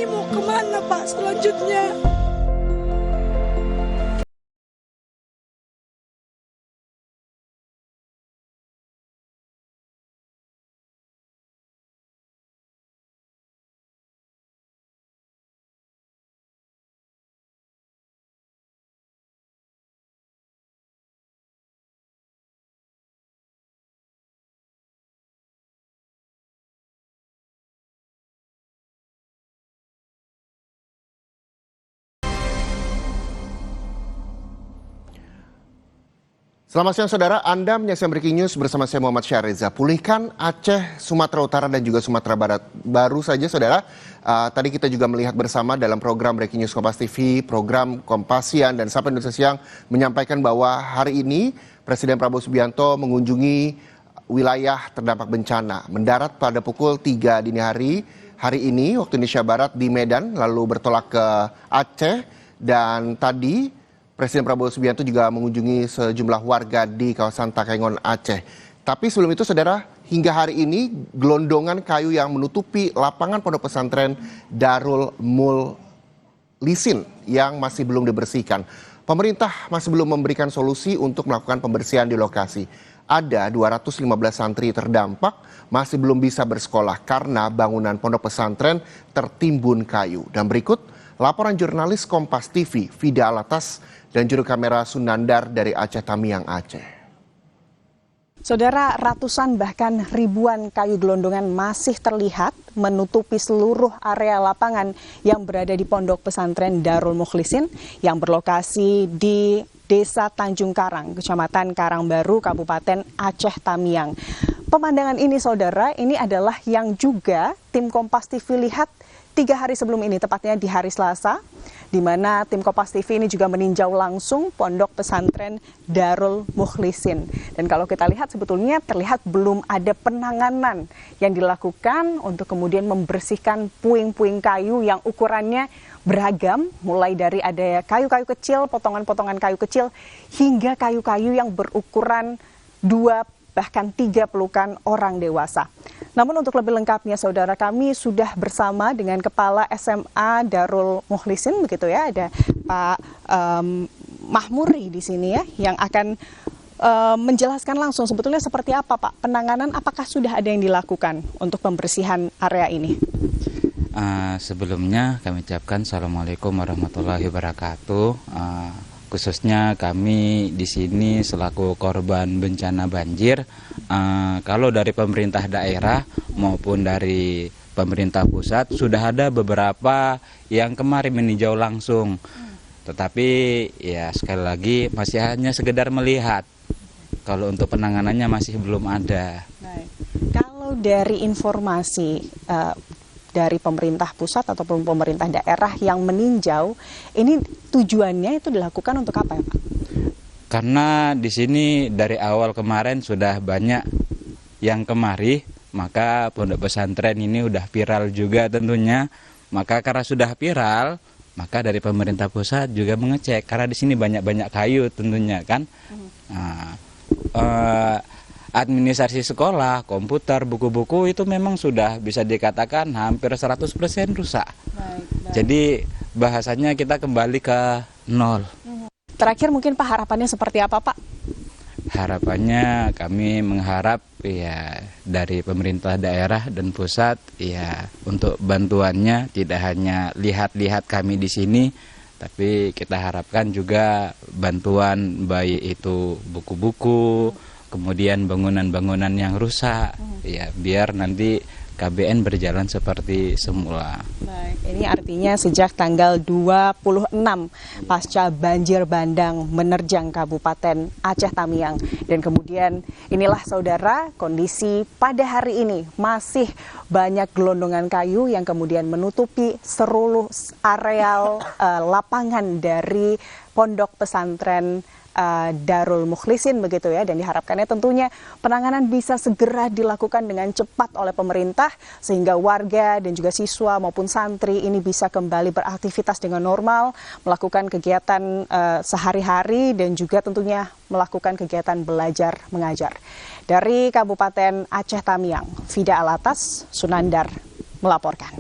ini mau kemana Pak selanjutnya? Selamat siang saudara, Anda menyaksikan Breaking News bersama saya Muhammad Syahriza. Pulihkan Aceh, Sumatera Utara dan juga Sumatera Barat. Baru saja saudara, tadi kita juga melihat bersama dalam program Breaking News Kompas TV, program Kompasian dan Sapa Indonesia Siang menyampaikan bahwa hari ini Presiden Prabowo Subianto mengunjungi wilayah terdampak bencana. Mendarat pada pukul 3 dini hari ini waktu Indonesia Barat di Medan, lalu bertolak ke Aceh dan tadi Presiden Prabowo Subianto juga mengunjungi sejumlah warga di kawasan Takengon, Aceh. Tapi sebelum itu saudara, hingga hari ini gelondongan kayu yang menutupi lapangan pondok pesantren Darul Mukhlisin yang masih belum dibersihkan. Pemerintah masih belum memberikan solusi untuk melakukan pembersihan di lokasi. Ada 215 santri terdampak masih belum bisa bersekolah karena bangunan pondok pesantren tertimbun kayu. Dan berikut laporan jurnalis Kompas TV, Vida Alatas, dan juru kamera Sunandar dari Aceh Tamiang, Aceh. Saudara, ratusan bahkan ribuan kayu gelondongan masih terlihat menutupi seluruh area lapangan yang berada di pondok pesantren Darul Mukhlisin yang berlokasi di Desa Tanjung Karang, Kecamatan Karangbaru, Kabupaten Aceh Tamiang. Pemandangan ini saudara, ini adalah yang juga tim Kompas TV lihat 3 hari sebelum ini, tepatnya di hari Selasa, di mana tim Kompas TV ini juga meninjau langsung pondok pesantren Darul Mukhlisin. Dan kalau kita lihat sebetulnya terlihat belum ada penanganan yang dilakukan untuk kemudian membersihkan puing-puing kayu yang ukurannya beragam, mulai dari ada kayu-kayu kecil, potongan-potongan kayu kecil, hingga kayu-kayu yang berukuran 2 bahkan 3 pelukan orang dewasa. Namun untuk lebih lengkapnya saudara, kami sudah bersama dengan Kepala SMA Darul Mukhlisin, begitu ya, ada Pak Mahmuri di sini ya, yang akan menjelaskan langsung sebetulnya seperti apa Pak penanganan, apakah sudah ada yang dilakukan untuk pembersihan area ini? Sebelumnya kami ucapkan Assalamualaikum warahmatullahi wabarakatuh. Khususnya kami di sini selaku korban bencana banjir, kalau dari pemerintah daerah maupun dari pemerintah pusat sudah ada beberapa yang kemarin meninjau langsung. Tetapi ya sekali lagi masih hanya sekedar melihat. Kalau untuk penanganannya masih belum ada. Baik. Kalau dari informasi dari pemerintah pusat ataupun pemerintah daerah yang meninjau, ini tujuannya itu dilakukan untuk apa ya Pak? Karena di sini dari awal kemarin sudah banyak yang kemari, maka pondok pesantren ini udah viral juga tentunya. Maka karena sudah viral, maka dari pemerintah pusat juga mengecek karena di sini banyak-banyak kayu tentunya kan. Administrasi sekolah, komputer, buku-buku itu memang sudah bisa dikatakan hampir 100% rusak. Baik. Jadi bahasanya kita kembali ke nol. Terakhir mungkin Pak harapannya seperti apa Pak? Harapannya kami mengharap ya dari pemerintah daerah dan pusat ya untuk bantuannya tidak hanya lihat-lihat kami di sini, tapi kita harapkan juga bantuan baik itu buku-buku, kemudian bangunan-bangunan yang rusak, ya biar nanti KBN berjalan seperti semula. Baik, ini artinya sejak tanggal 26 pasca banjir bandang menerjang Kabupaten Aceh Tamiang. Dan kemudian inilah saudara kondisi pada hari ini masih banyak gelondongan kayu yang kemudian menutupi seluruh areal lapangan dari pondok pesantren Darul Mukhlisin begitu ya, dan diharapkannya tentunya penanganan bisa segera dilakukan dengan cepat oleh pemerintah sehingga warga dan juga siswa maupun santri ini bisa kembali beraktivitas dengan normal, melakukan kegiatan sehari-hari dan juga tentunya melakukan kegiatan belajar mengajar. Dari Kabupaten Aceh Tamiang, Vida Alatas, Sunandar melaporkan.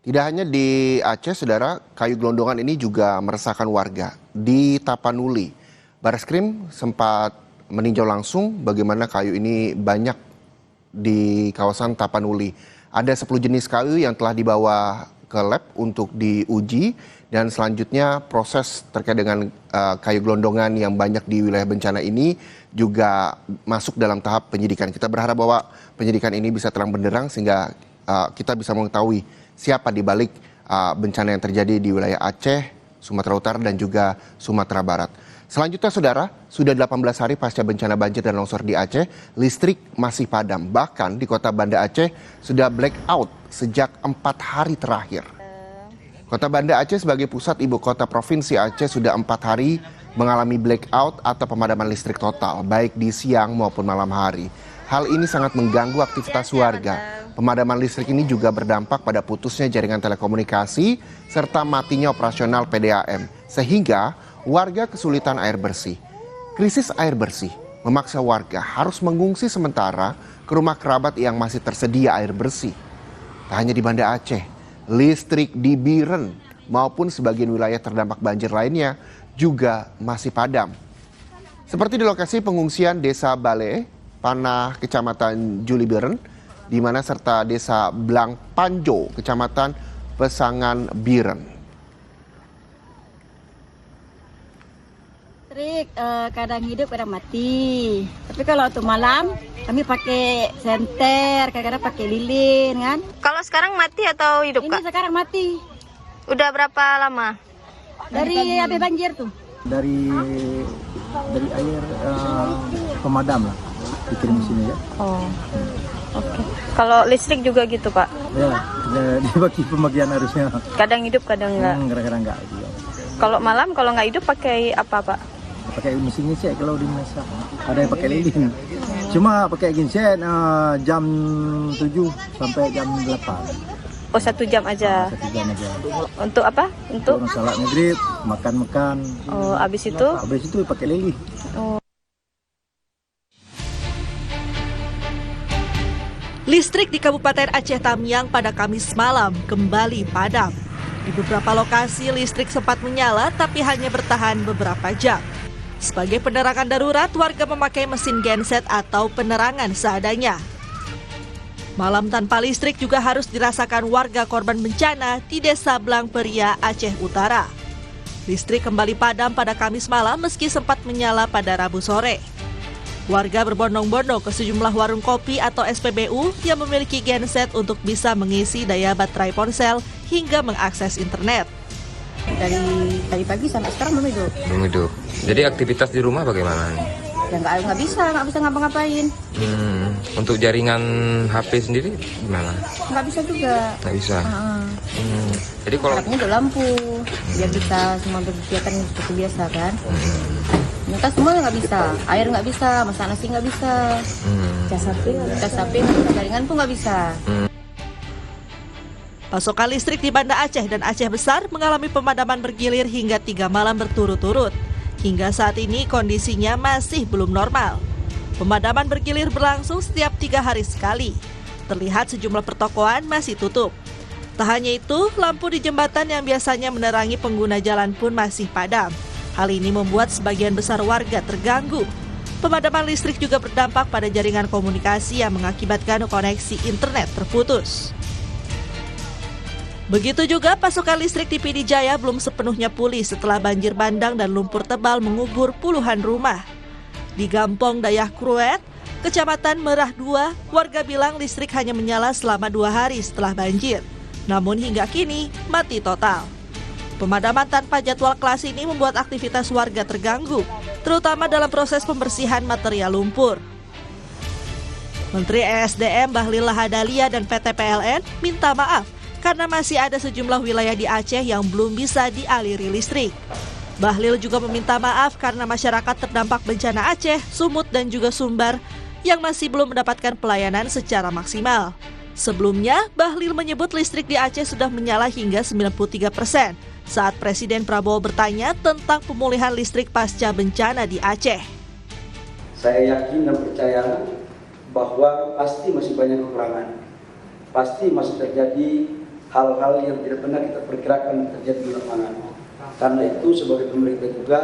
Tidak hanya di Aceh, saudara, kayu gelondongan ini juga meresahkan warga. Di Tapanuli, Bareskrim sempat meninjau langsung bagaimana kayu ini banyak di kawasan Tapanuli. Ada 10 jenis kayu yang telah dibawa ke lab untuk diuji, dan selanjutnya proses terkait dengan kayu gelondongan yang banyak di wilayah bencana ini juga masuk dalam tahap penyidikan. Kita berharap bahwa penyidikan ini bisa terang benderang sehingga kita bisa mengetahui siapa di balik bencana yang terjadi di wilayah Aceh, Sumatera Utara, dan juga Sumatera Barat. Selanjutnya, saudara, sudah 18 hari pasca bencana banjir dan longsor di Aceh, listrik masih padam. Bahkan di kota Banda Aceh sudah blackout sejak 4 hari terakhir. Kota Banda Aceh sebagai pusat ibu kota provinsi Aceh sudah 4 hari mengalami blackout atau pemadaman listrik total, baik di siang maupun malam hari. Hal ini sangat mengganggu aktivitas warga. Pemadaman listrik ini juga berdampak pada putusnya jaringan telekomunikasi serta matinya operasional PDAM, sehingga warga kesulitan air bersih. Krisis air bersih memaksa warga harus mengungsi sementara ke rumah kerabat yang masih tersedia air bersih. Tak hanya di Banda Aceh, listrik di Biren maupun sebagian wilayah terdampak banjir lainnya juga masih padam. Seperti di lokasi pengungsian Desa Bale, Panah, Kecamatan Juli Biren, di mana serta Desa Blang Panjo, Kecamatan Pesangan Biren. Listrik kadang hidup kadang mati. Tapi kalau untuk malam kami pakai senter, kadang-kadang pakai lilin kan. Kalau sekarang mati atau hidup, Ini Kak? sekarang mati. Udah berapa lama? Dari habis banjir tuh. Dari air pemadam lah dikirim sini ya. Oh, oke. Kalau listrik juga gitu, Pak? Ya, dibagi pembagian harusnya. Kadang hidup, kadang enggak. Kadang-kadang enggak. Juga. Kalau malam, kalau nggak hidup pakai apa, Pak? Pakai mesin genset kalau di Indonesia. Ada yang pakai lilin. Cuma pakai genset jam 7 sampai jam 8. Oh, 1 jam aja. 1 jam aja. Untuk apa? Untuk? Untuk salat maghrib, makan. Oh, habis itu? Habis itu pakai lilin. Oh. Listrik di Kabupaten Aceh Tamiang pada Kamis malam kembali padam. Di beberapa lokasi listrik sempat menyala tapi hanya bertahan beberapa jam. Sebagai penerangan darurat, warga memakai mesin genset atau penerangan seadanya. Malam tanpa listrik juga harus dirasakan warga korban bencana di Desa Blang Peria, Aceh Utara. Listrik kembali padam pada Kamis malam meski sempat menyala pada Rabu sore. Warga berbondong-bondong ke sejumlah warung kopi atau SPBU yang memiliki genset untuk bisa mengisi daya baterai ponsel hingga mengakses internet. Dari tadi pagi sampai sekarang belum hidup. Belum hidup. Jadi aktivitas di rumah bagaimana nih? Ya nggak bisa ngapa-ngapain. Untuk jaringan HP sendiri gimana? Nggak bisa juga. Nggak bisa. Jadi kalau Harapnya ada lampu, biar kita semua berkegiatan seperti biasa kan. Mereka semua nggak bisa, air nggak bisa, masak nasi nggak bisa, cas HP, jaringan pun nggak bisa. Pasokan listrik di Banda Aceh dan Aceh Besar mengalami pemadaman bergilir hingga 3 malam berturut-turut. Hingga saat ini kondisinya masih belum normal. Pemadaman bergilir berlangsung setiap 3 hari sekali. Terlihat sejumlah pertokoan masih tutup. Tak hanya itu, lampu di jembatan yang biasanya menerangi pengguna jalan pun masih padam. Hal ini membuat sebagian besar warga terganggu. Pemadaman listrik juga berdampak pada jaringan komunikasi yang mengakibatkan koneksi internet terputus. Begitu juga pasokan listrik di Pidi Jaya belum sepenuhnya pulih setelah banjir bandang dan lumpur tebal mengubur puluhan rumah. Di Gampong Dayah Kruet, Kecamatan Merah 2, warga bilang listrik hanya menyala selama 2 hari setelah banjir. Namun hingga kini mati total. Pemadaman tanpa jadwal kelas ini membuat aktivitas warga terganggu, terutama dalam proses pembersihan material lumpur. Menteri ESDM Bahlil Lahadalia dan PT PLN minta maaf karena masih ada sejumlah wilayah di Aceh yang belum bisa dialiri listrik. Bahlil juga meminta maaf karena masyarakat terdampak bencana Aceh, Sumut, dan juga Sumbar yang masih belum mendapatkan pelayanan secara maksimal. Sebelumnya, Bahlil menyebut listrik di Aceh sudah menyala hingga 93% saat Presiden Prabowo bertanya tentang pemulihan listrik pasca bencana di Aceh. Saya yakin dan percaya bahwa pasti masih banyak kekurangan. Pasti masih terjadi hal-hal yang tidak pernah kita perkirakan terjadi di lapangan. Karena itu sebagai pemerintah juga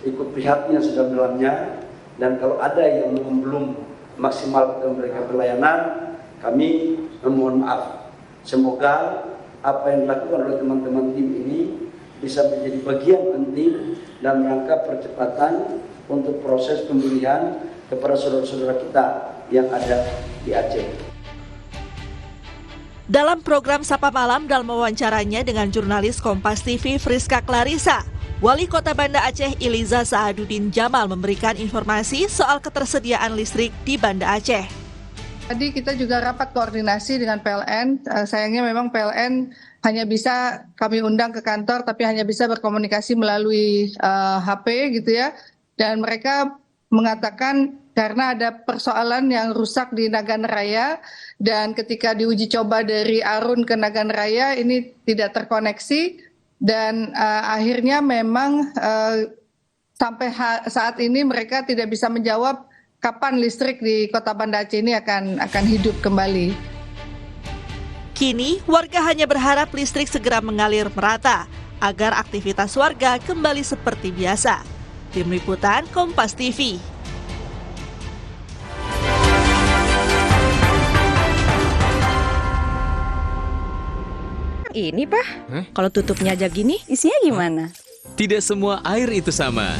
ikut prihatin yang sedang dalamnya, dan kalau ada yang belum maksimal mereka pelayanan, kami memohon maaf. Semoga apa yang dilakukan oleh teman-teman tim ini bisa menjadi bagian penting dalam rangka percepatan untuk proses pemulihan kepada saudara-saudara kita yang ada di Aceh. Dalam program Sapa Malam dalam wawancaranya dengan jurnalis Kompas TV Friska Clarissa, Wali Kota Banda Aceh Iliza Saaduddin Jamal memberikan informasi soal ketersediaan listrik di Banda Aceh. Tadi kita juga rapat koordinasi dengan PLN, sayangnya memang PLN hanya bisa kami undang ke kantor tapi hanya bisa berkomunikasi melalui HP gitu ya. Dan mereka mengatakan karena ada persoalan yang rusak di Nagan Raya dan ketika diuji coba dari Arun ke Nagan Raya ini tidak terkoneksi dan akhirnya memang sampai saat ini mereka tidak bisa menjawab kapan listrik di Kota Banda Aceh ini akan hidup kembali. Kini warga hanya berharap listrik segera mengalir merata agar aktivitas warga kembali seperti biasa. Tim Liputan Kompas TV. Ini Pak, kalau tutupnya aja gini, isinya gimana? Tidak semua air itu sama.